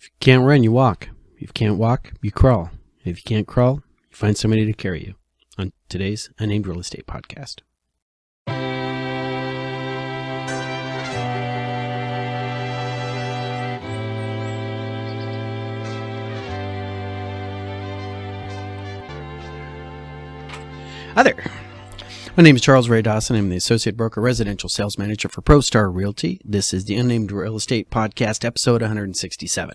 If you can't run, you walk. If you can't walk, you crawl. If you can't crawl, you find somebody to carry you. On today's Unnamed Real Estate Podcast. Hi there. My name is Charles Ray Dawson. I'm the Associate Broker Residential Sales Manager for ProStar Realty. This is the Unnamed Real Estate Podcast, episode 167.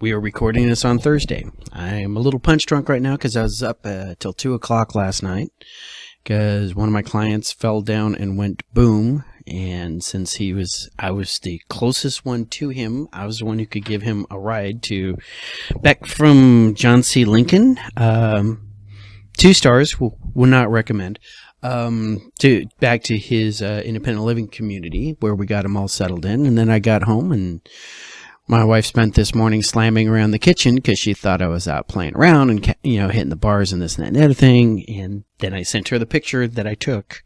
We are recording this on Thursday. I'm a little punch drunk right now because I was up till 2 o'clock last night because one of my clients fell down and went boom. And since I was the closest one to him, I was the one who could give him a ride back from John C. Lincoln. 2 stars, would not recommend, back to his independent living community where we got him all settled in. And then I got home and my wife spent this morning slamming around the kitchen because she thought I was out playing around and, hitting the bars and this and that and the other thing. And then I sent her the picture that I took,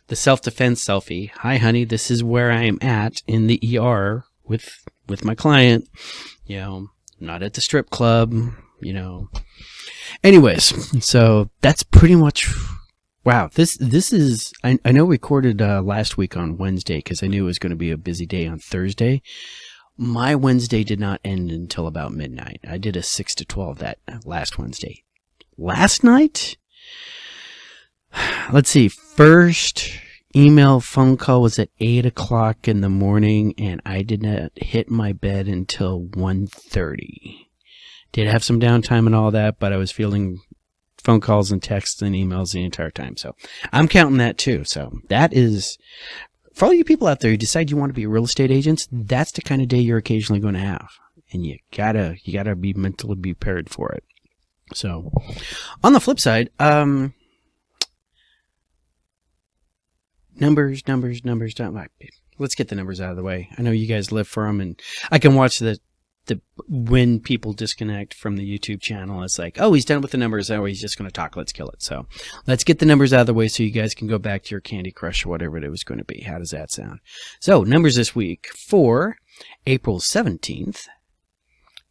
the self-defense selfie. Hi, honey, this is where I am at in the ER with my client. Not at the strip club, Anyways, so that's pretty much, wow, this is, I know we recorded last week on Wednesday because I knew it was going to be a busy day on Thursday. My Wednesday did not end until about midnight. I did a 6 to 12 that last Wednesday. Last night? Let's see, first email phone call was at 8 o'clock in the morning and I did not hit my bed until 1:30. Did have some downtime and all that, but I was fielding phone calls and texts and emails the entire time. So I'm counting that too. So that is, for all you people out there who decide you want to be real estate agents, that's the kind of day you're occasionally going to have. And you gotta be mentally prepared for it. So on the flip side, numbers. Let's get the numbers out of the way. I know you guys live for them and I can watch when people disconnect from the YouTube channel, it's like, oh, he's done with the numbers. Oh, he's just going to talk. Let's kill it. So let's get the numbers out of the way so you guys can go back to your Candy Crush or whatever it was going to be. How does that sound? So numbers this week for April 17th,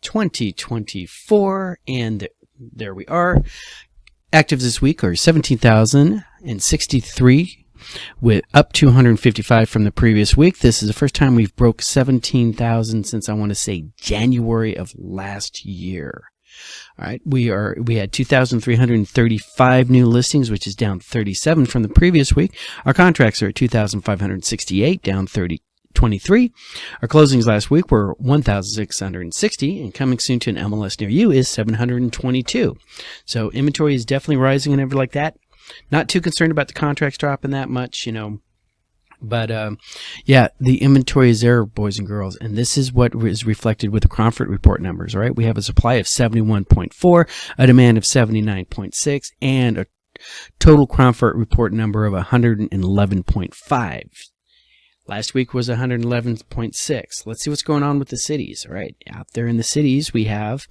2024. And there we are. Actives this week are 17,063. with up 255 from the previous week. This is the first time we've broke 17,000 since I want to say January of last year. All right, we had 2,335 new listings, which is down 37 from the previous week. Our contracts are at 2,568, down 23. Our closings last week were 1,660, and coming soon to an MLS near you is 722. So inventory is definitely rising and everything like that. Not too concerned about the contracts dropping that much, But, yeah, the inventory is there, boys and girls. And this is what is reflected with the Cromford report numbers, right? We have a supply of 71.4, a demand of 79.6, and a total Cromford report number of 111.5. Last week was 111.6. Let's see what's going on with the cities. All right, out there in the cities, we have,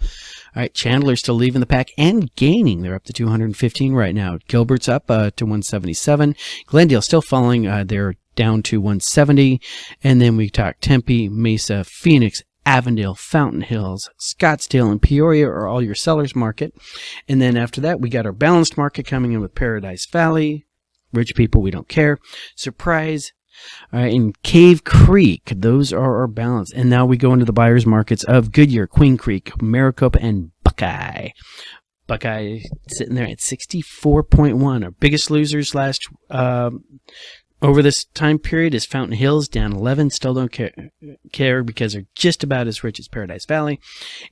all right, Chandler still leaving the pack and gaining. They're up to 215 right now. Gilbert's up to 177. Glendale still falling. They're down to 170. And then we talk Tempe, Mesa, Phoenix, Avondale, Fountain Hills, Scottsdale, and Peoria are all your sellers market. And then after that, we got our balanced market coming in with Paradise Valley. Rich people, we don't care. Surprise. All right, in Cave Creek, those are our balance. And now we go into the buyer's markets of Goodyear, Queen Creek, Maricopa, and Buckeye. Buckeye sitting there at 64.1. Our biggest losers over this time period is Fountain Hills, down 11. Still don't care because they're just about as rich as Paradise Valley.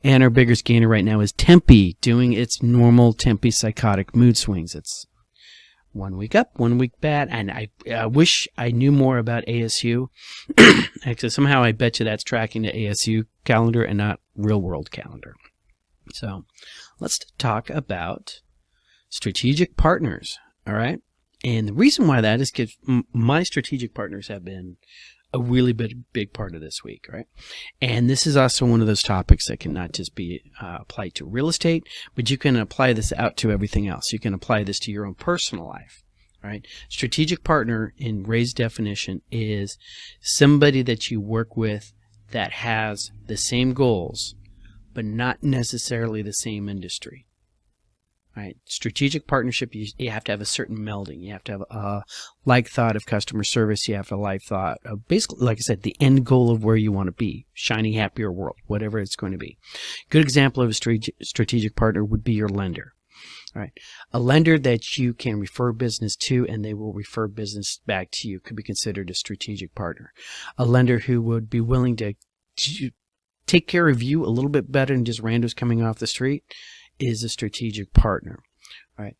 And our biggest gainer right now is Tempe, doing its normal Tempe psychotic mood swings. It's 1 week up, 1 week bad, and I wish I knew more about ASU. Actually, somehow I bet you that's tracking the ASU calendar and not real world calendar. So let's talk about strategic partners, all right? And the reason why that is because my strategic partners have been a really big part of this week, right? And this is also one of those topics that can not just be applied to real estate, but you can apply this out to everything else. You can apply this to your own personal life, right? Strategic partner in Ray's definition is somebody that you work with that has the same goals, but not necessarily the same industry. Right? Strategic partnership, you have to have a certain melding. You have to have a like thought of customer service. You have a like thought of basically, like I said, the end goal of where you want to be. Shiny, happier world, whatever it's going to be. Good example of a strategic partner would be your lender. All right. A lender that you can refer business to and they will refer business back to you could be considered a strategic partner. A lender who would be willing to take care of you a little bit better than just randos coming off the street is a strategic partner. All right.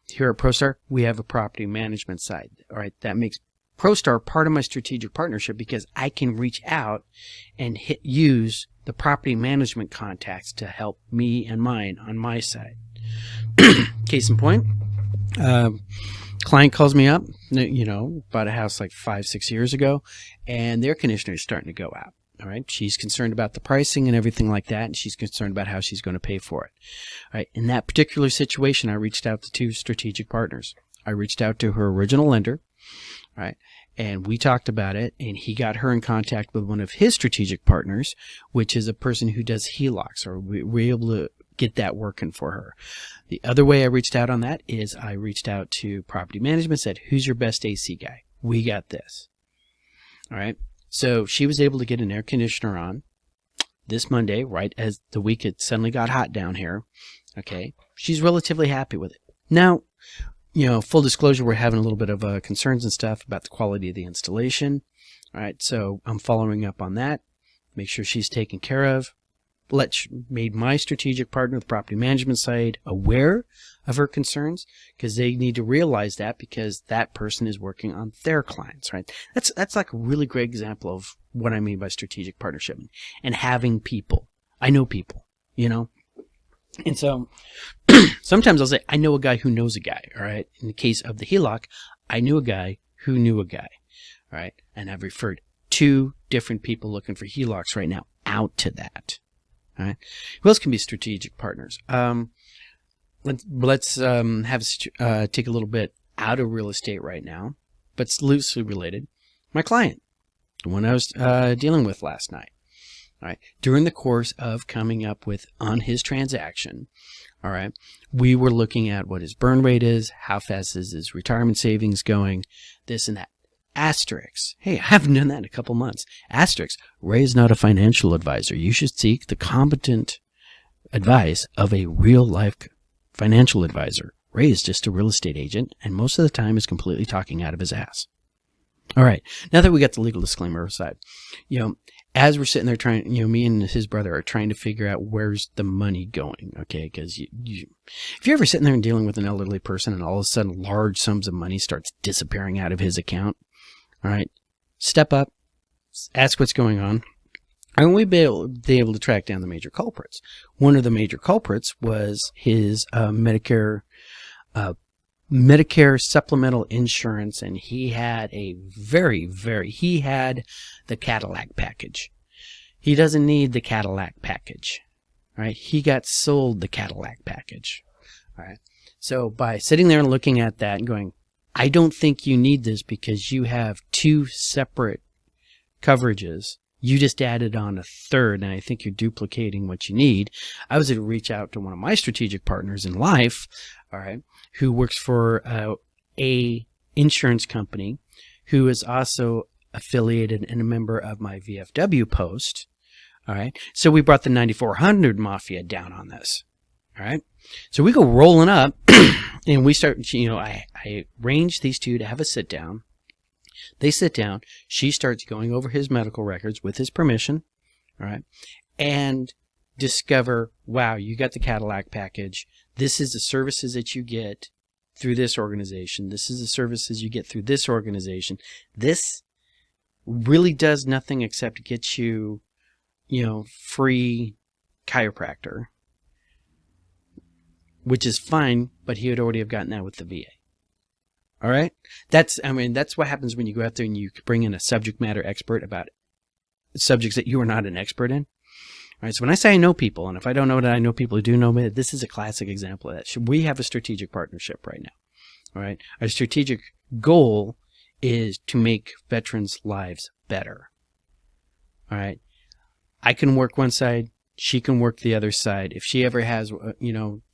Here at ProStar, we have a property management side. All right. That makes ProStar part of my strategic partnership because I can reach out and use the property management contacts to help me and mine on my side. Case in point, client calls me up, bought a house like 5-6 years ago, and their conditioner is starting to go out. All right. She's concerned about the pricing and everything like that, and she's concerned about how she's going to pay for it. All right. In that particular situation, I reached out to 2 strategic partners. I reached out to her original lender, right, and we talked about it, and he got her in contact with one of his strategic partners, which is a person who does HELOCs, or we're able to get that working for her. The other way I reached out on that is I reached out to property management, said, who's your best AC guy? We got this. All right. So she was able to get an air conditioner on this Monday, right as the week it suddenly got hot down here. Okay. She's relatively happy with it. Now, full disclosure, we're having a little bit of concerns and stuff about the quality of the installation. All right. So I'm following up on that. Make sure she's taken care of. Made my strategic partner, the property management side, aware of her concerns because they need to realize that because that person is working on their clients, right? That's like a really great example of what I mean by strategic partnership and having people. I know people, and so sometimes I'll say, I know a guy who knows a guy, all right? In the case of the HELOC, I knew a guy who knew a guy, all right? And I've referred 2 different people looking for HELOCs right now out to that. All right. Who else can be strategic partners? Let's take a little bit out of real estate right now, but it's loosely related. My client, the one I was dealing with last night. All right. During the course of coming up with on his transaction, all right, we were looking at what his burn rate is, how fast is his retirement savings going, this and that. Asterisk. Hey, I haven't done that in a couple months. Asterisk. Ray is not a financial advisor. You should seek the competent advice of a real life financial advisor. Ray is just a real estate agent, and most of the time is completely talking out of his ass. All right. Now that we got the legal disclaimer aside, as we're sitting there trying, me and his brother are trying to figure out where's the money going. Okay. Because if you're ever sitting there and dealing with an elderly person and all of a sudden large sums of money starts disappearing out of his account, all right, step up, ask what's going on, and we'd be able to track down the major culprits. One of the major culprits was his Medicare supplemental insurance, and he had a he had the Cadillac package. He doesn't need the Cadillac package, right? He got sold the Cadillac package, all right? So by sitting there and looking at that and going, I don't think you need this because you have 2 separate coverages. You just added on a 3rd, and I think you're duplicating what you need. I was able to reach out to one of my strategic partners in life, all right, who works for a insurance company, who is also affiliated and a member of my VFW post, all right. So we brought the 9400 Mafia down on this, all right. So we go rolling up, and we start, I arrange these 2 to have a sit down. They sit down. She starts going over his medical records with his permission, all right, and discover, wow, you got the Cadillac package. This is the services that you get through this organization. This is the services you get through this organization. This really does nothing except get you, free chiropractor, which is fine, but he would already have gotten that with the VA. All right? That's what happens when you go out there and you bring in a subject matter expert about subjects that you are not an expert in. All right, so when I say I know people, and if I don't know that I know people who do know me, this is a classic example of that. We have a strategic partnership right now. All right? Our strategic goal is to make veterans' lives better. All right. I can work one side. She can work the other side. If she ever has,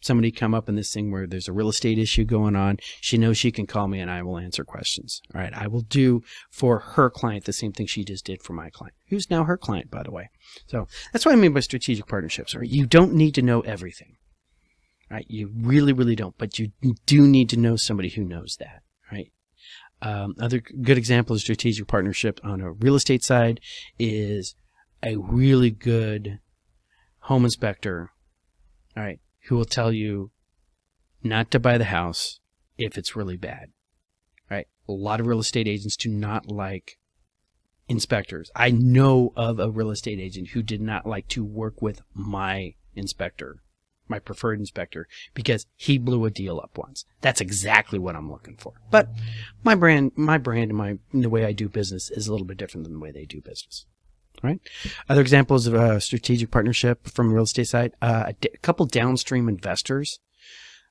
somebody come up in this thing where there's a real estate issue going on, she knows she can call me and I will answer questions. All right. I will do for her client the same thing she just did for my client, who's now her client, by the way. So that's what I mean by strategic partnerships. Right? You don't need to know everything. Right? You really, really don't. But you do need to know somebody who knows that. Right? Other good example of strategic partnership on a real estate side is a really good home inspector, all right, who will tell you not to buy the house if it's really bad. Right? A lot of real estate agents do not like inspectors. I know of a real estate agent who did not like to work with my inspector, my preferred inspector, because he blew a deal up once. That's exactly what I'm looking for. But my brand and the way I do business is a little bit different than the way they do business. Right? Other examples of strategic partnership from the real estate side, a couple downstream investors.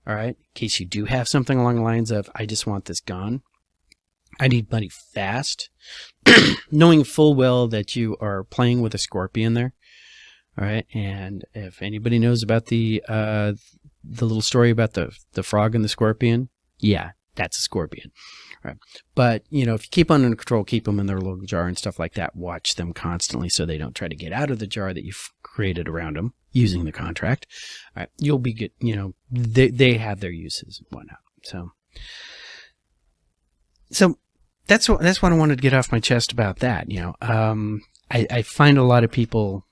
All right. In case you do have something along the lines of, I just want this gone. I need money fast. Knowing full well that you are playing with a scorpion there. All right. And if anybody knows about the little story about the frog and the scorpion, yeah, that's a scorpion. Right. But, if you keep them under control, keep them in their little jar and stuff like that, watch them constantly so they don't try to get out of the jar that you've created around them using the contract. All right. You'll be good. They have their uses and whatnot. So that's what I wanted to get off my chest about that. I find a lot of people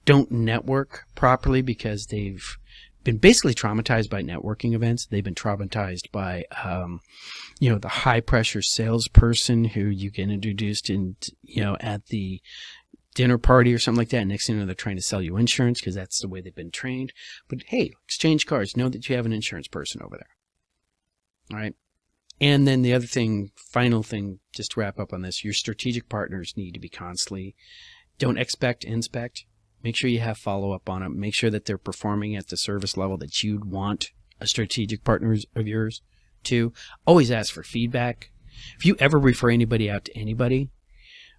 don't network properly because they've been basically traumatized by networking events. They've been traumatized by, the high pressure salesperson who you get introduced in, at the dinner party or something like that. Next thing you know, they're trying to sell you insurance because that's the way they've been trained. But hey, exchange cards. Know that you have an insurance person over there. All right. And then the other thing, final thing, just to wrap up on this, your strategic partners need to be constantly, don't expect, inspect. Make sure you have follow-up on them. Make sure that they're performing at the service level that you'd want a strategic partner of yours to. Always ask for feedback. If you ever refer anybody out to anybody,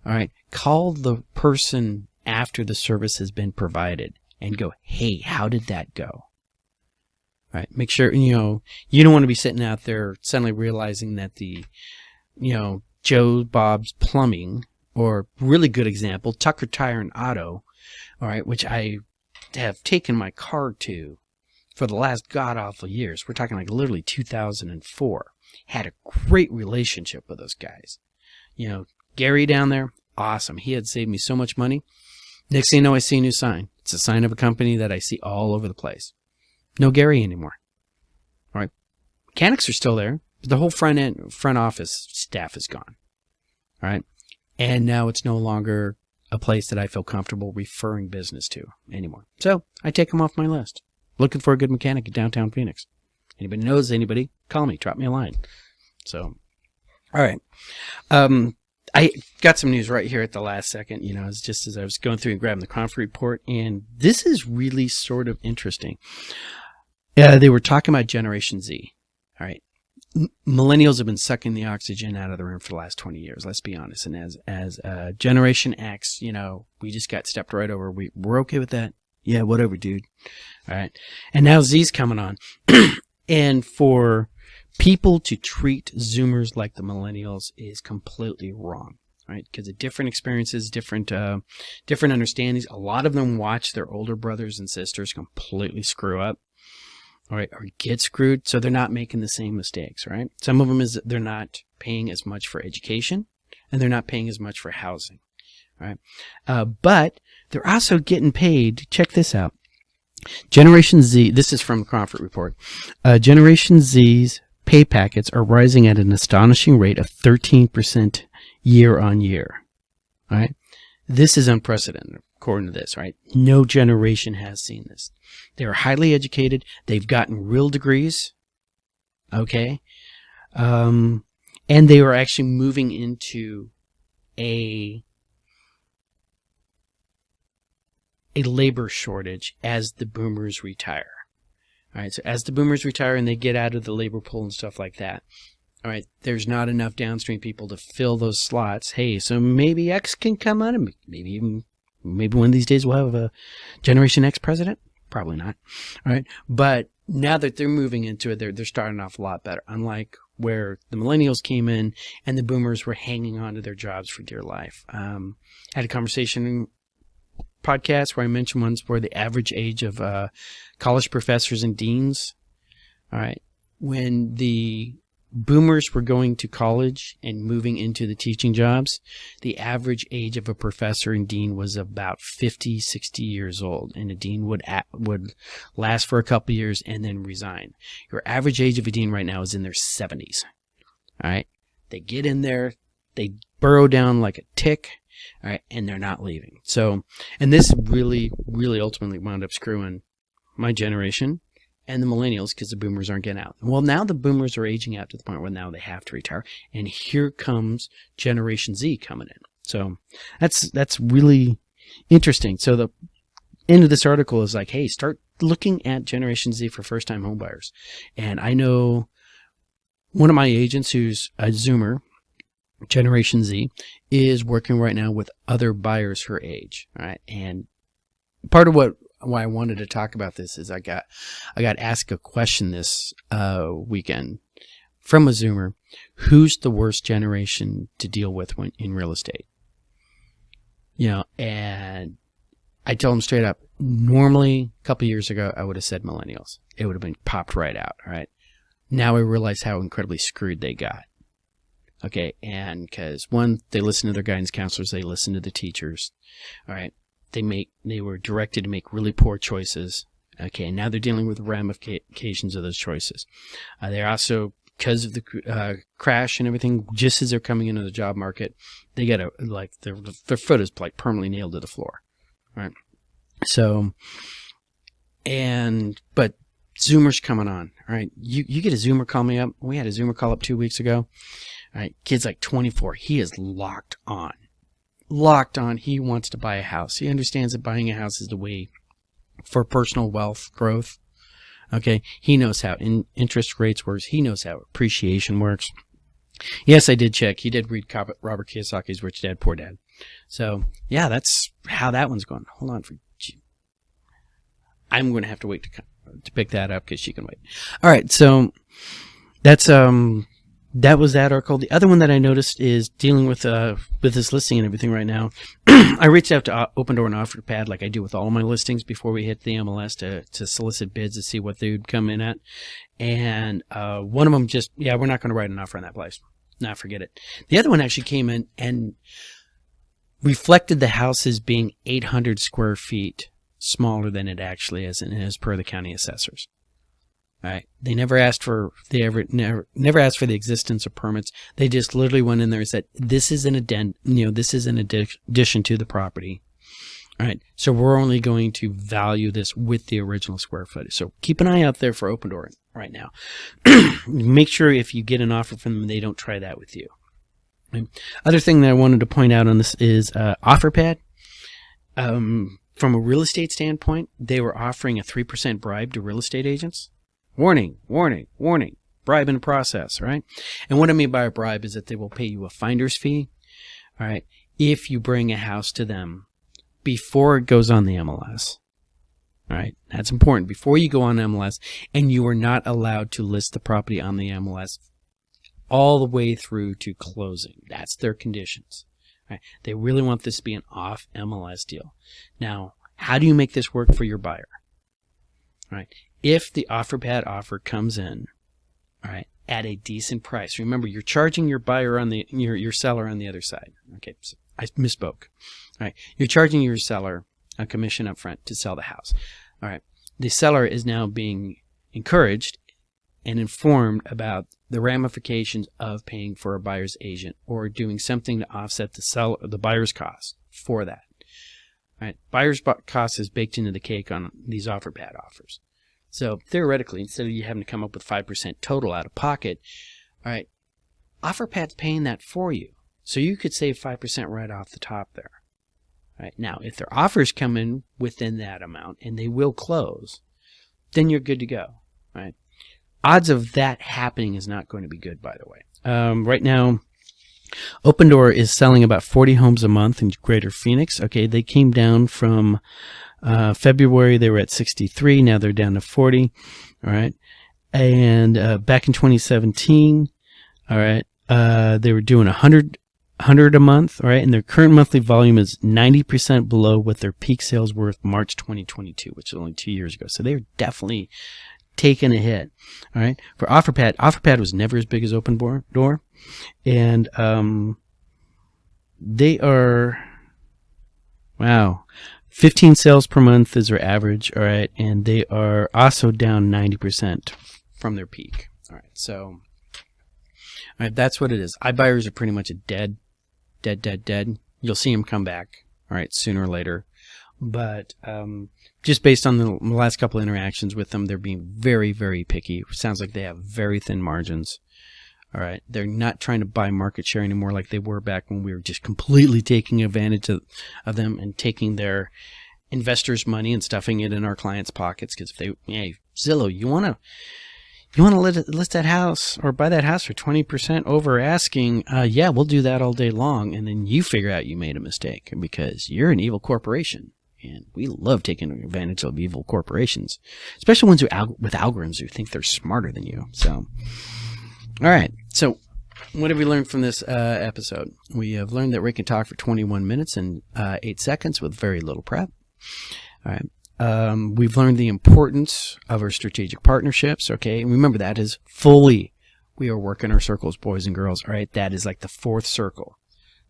all right, call the person after the service has been provided and go, hey, how did that go? All right, make sure, you don't want to be sitting out there suddenly realizing that the, Joe Bob's Plumbing, or really good example, Tucker Tire and Auto, all right, which I have taken my car to for the last god-awful years. We're talking like literally 2004. Had a great relationship with those guys. Gary down there, awesome. He had saved me so much money. Next thing you know, I see a new sign. It's a sign of a company that I see all over the place. No Gary anymore. All right. Mechanics are still there, but the whole front office staff is gone. All right. And now it's no longer a place that I feel comfortable referring business to anymore. So I take them off my list. Looking for a good mechanic in downtown Phoenix. Anybody knows anybody, call me, drop me a line. So, all right. I got some news right here at the last second, it's just as I was going through and grabbing the conference report, and this is really sort of interesting. They were talking about Generation Z. All right. Millennials have been sucking the oxygen out of the room for the last 20 years. Let's be honest. And as Generation X, we just got stepped right over. We're okay with that. Yeah, whatever, dude. All right. And now Z's coming on. And for people to treat Zoomers like the millennials is completely wrong. Right? Because of different experiences, different understandings. A lot of them watch their older brothers and sisters completely screw up. All right, or get screwed, so they're not making the same mistakes, right? Some of them is that they're not paying as much for education, and they're not paying as much for housing, right? But they're also getting paid. Check this out. Generation Z, this is from the Crawford Report. Generation Z's pay packets are rising at an astonishing rate of 13% year on year, all right? This is unprecedented, according to this, right? No generation has seen this. They are highly educated. They've gotten real degrees, okay? And they are actually moving into a labor shortage as the boomers retire. All right, so as the boomers retire and they get out of the labor pool and stuff like that, All right, there's not enough downstream people to fill those slots. Hey, so maybe X can come on, and maybe one of these days we'll have a Generation X president. Probably not. All right, but now that they're moving into it, they're starting off a lot better. Unlike where the millennials came in and the boomers were hanging on to their jobs for dear life. I had a conversation podcast where I mentioned once where the average age of college professors and deans. All right, when the boomers were going to college and moving into the teaching jobs, the average age of a professor and dean was about 50, 60 years old. And a dean would last for a couple of years and then resign. Your average age of a dean right now is in their 70s. All right. They get in there, they burrow down like a tick, all right, and they're not leaving. So, and this really, really ultimately wound up screwing my generation and the millennials, because the boomers aren't getting out. Well, now the boomers are aging out to the point where now they have to retire, and here comes Generation Z coming in. So that's really interesting. So the end of this article is like, hey, start looking at Generation Z for first-time homebuyers. And I know one of my agents who's a Zoomer, Generation Z, is working right now with other buyers her age. All right, and part of why I wanted to talk about this is I got asked a question this weekend from a Zoomer. Who's the worst generation to deal with when in real estate? You know, and I told him straight up, normally a couple years ago I would have said millennials. It would have been popped right out, all right? Now I realize how incredibly screwed they got. Okay, and because one, they listen to their guidance counselors, they listen to the teachers, all right? They were directed to make really poor choices. Okay, and now they're dealing with the ramifications of those choices. They're also, because of the crash and everything, just as they're coming into the job market, they got their foot is like permanently nailed to the floor, right? So, but Zoomers coming on, all right? You get a Zoomer call me up. We had a Zoomer call up 2 weeks ago. All right, kid's like 24. He is locked on. He wants to buy a house. He understands that buying a house is the way for personal wealth growth. Okay, he knows how interest rates works. He knows how appreciation works. Yes, I did check. He did read Robert Kiyosaki's Rich Dad Poor Dad. So yeah, that's how that one's going. Hold on I'm going to have to wait to pick that up because she can wait. All right, so that's that was that article. The other one that I noticed is dealing with this listing and everything right now. I reached out to Open Door and OfferPad like I do with all of my listings before we hit the MLS to solicit bids to see what they would come in at. And one of them we're not going to write an offer on that place. Nah, forget it. The other one actually came in and reflected the house as being 800 square feet smaller than it actually is, and as per the county assessors. All right. They never asked for never asked for the existence of permits. They just literally went in there and said, "This is an this is an addition to the property." All right. So we're only going to value this with the original square footage. So keep an eye out there for Open Door right now. Make sure if you get an offer from them, they don't try that with you. Okay. Other thing that I wanted to point out on this is OfferPad. From a real estate standpoint, they were offering a 3% bribe to real estate agents. Warning, warning, warning, bribe in process, right? And what I mean by a bribe is that they will pay you a finder's fee, all right, if you bring a house to them before it goes on the MLS, all right? That's important. Before you go on MLS, and you are not allowed to list the property on the MLS all the way through to closing. That's their conditions. All right? They really want this to be an off MLS deal. Now, how do you make this work for your buyer? All right. If the OfferPad offer comes in, all right, at a decent price, remember you're charging your buyer on your seller on the other side. Okay, so I misspoke. All right, you're charging your seller a commission up front to sell the house. All right, the seller is now being encouraged and informed about the ramifications of paying for a buyer's agent or doing something to offset the buyer's cost for that. All right, buyer's cost is baked into the cake on these OfferPad offers. So theoretically, instead of you having to come up with 5% total out of pocket, all right, OfferPad's paying that for you. So you could save 5% right off the top there. All right, now, if their offers come in within that amount, and they will close, then you're good to go. All right. Odds of that happening is not going to be good, by the way. Right now, Open Door is selling about 40 homes a month in Greater Phoenix. Okay, they came down from February. They were at 63. Now they're down to 40. All right. And back in 2017, all right, they were doing 100 a month, all right, and their current monthly volume is 90% below what their peak sales were March 2022, which is only 2 years ago. So they're definitely taking a hit, all right. For OfferPad was never as big as Open Door, and they are, wow, 15 sales per month is their average, all right, and they are also down 90% from their peak, all right. So, all right, that's what it is. iBuyers are pretty much a dead. You'll see them come back, all right, sooner or later. But just based on the last couple of interactions with them, they're being very, very picky. Sounds like they have very thin margins. All right, they're not trying to buy market share anymore like they were back when we were just completely taking advantage of them and taking their investors' money and stuffing it in our clients' pockets. Because if they, hey, Zillow, you want to list that house or buy that house for 20% over asking? Yeah, we'll do that all day long. And then you figure out you made a mistake because you're an evil corporation. And we love taking advantage of evil corporations, especially ones with algorithms who think they're smarter than you. So, all right. So what have we learned from this episode? We have learned that Ray can talk for 21 minutes and 8 seconds with very little prep. All right. We've learned the importance of our strategic partnerships. Okay. And remember, that is fully, we are working our circles, boys and girls. All right. That is like the fourth circle.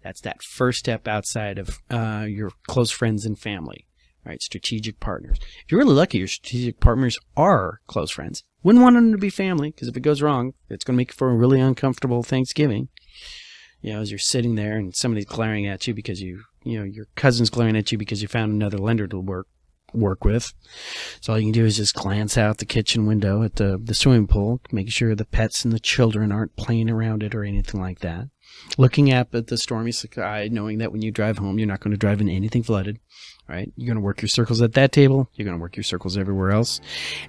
That's that first step outside of your close friends and family. All right. Strategic partners. If you're really lucky, your strategic partners are close friends. Wouldn't want them to be family, because if it goes wrong, it's going to make for a really uncomfortable Thanksgiving. You know, as you're sitting there and somebody's glaring at you because your cousin's glaring at you because you found another lender to work with. So all you can do is just glance out the kitchen window at the swimming pool, making sure the pets and the children aren't playing around it or anything like that. Looking up at the stormy sky, knowing that when you drive home, you're not going to drive into anything flooded. Right? You're going to work your circles at that table. You're going to work your circles everywhere else.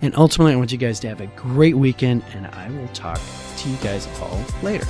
And ultimately, I want you guys to have a great weekend, and I will talk to you guys all later.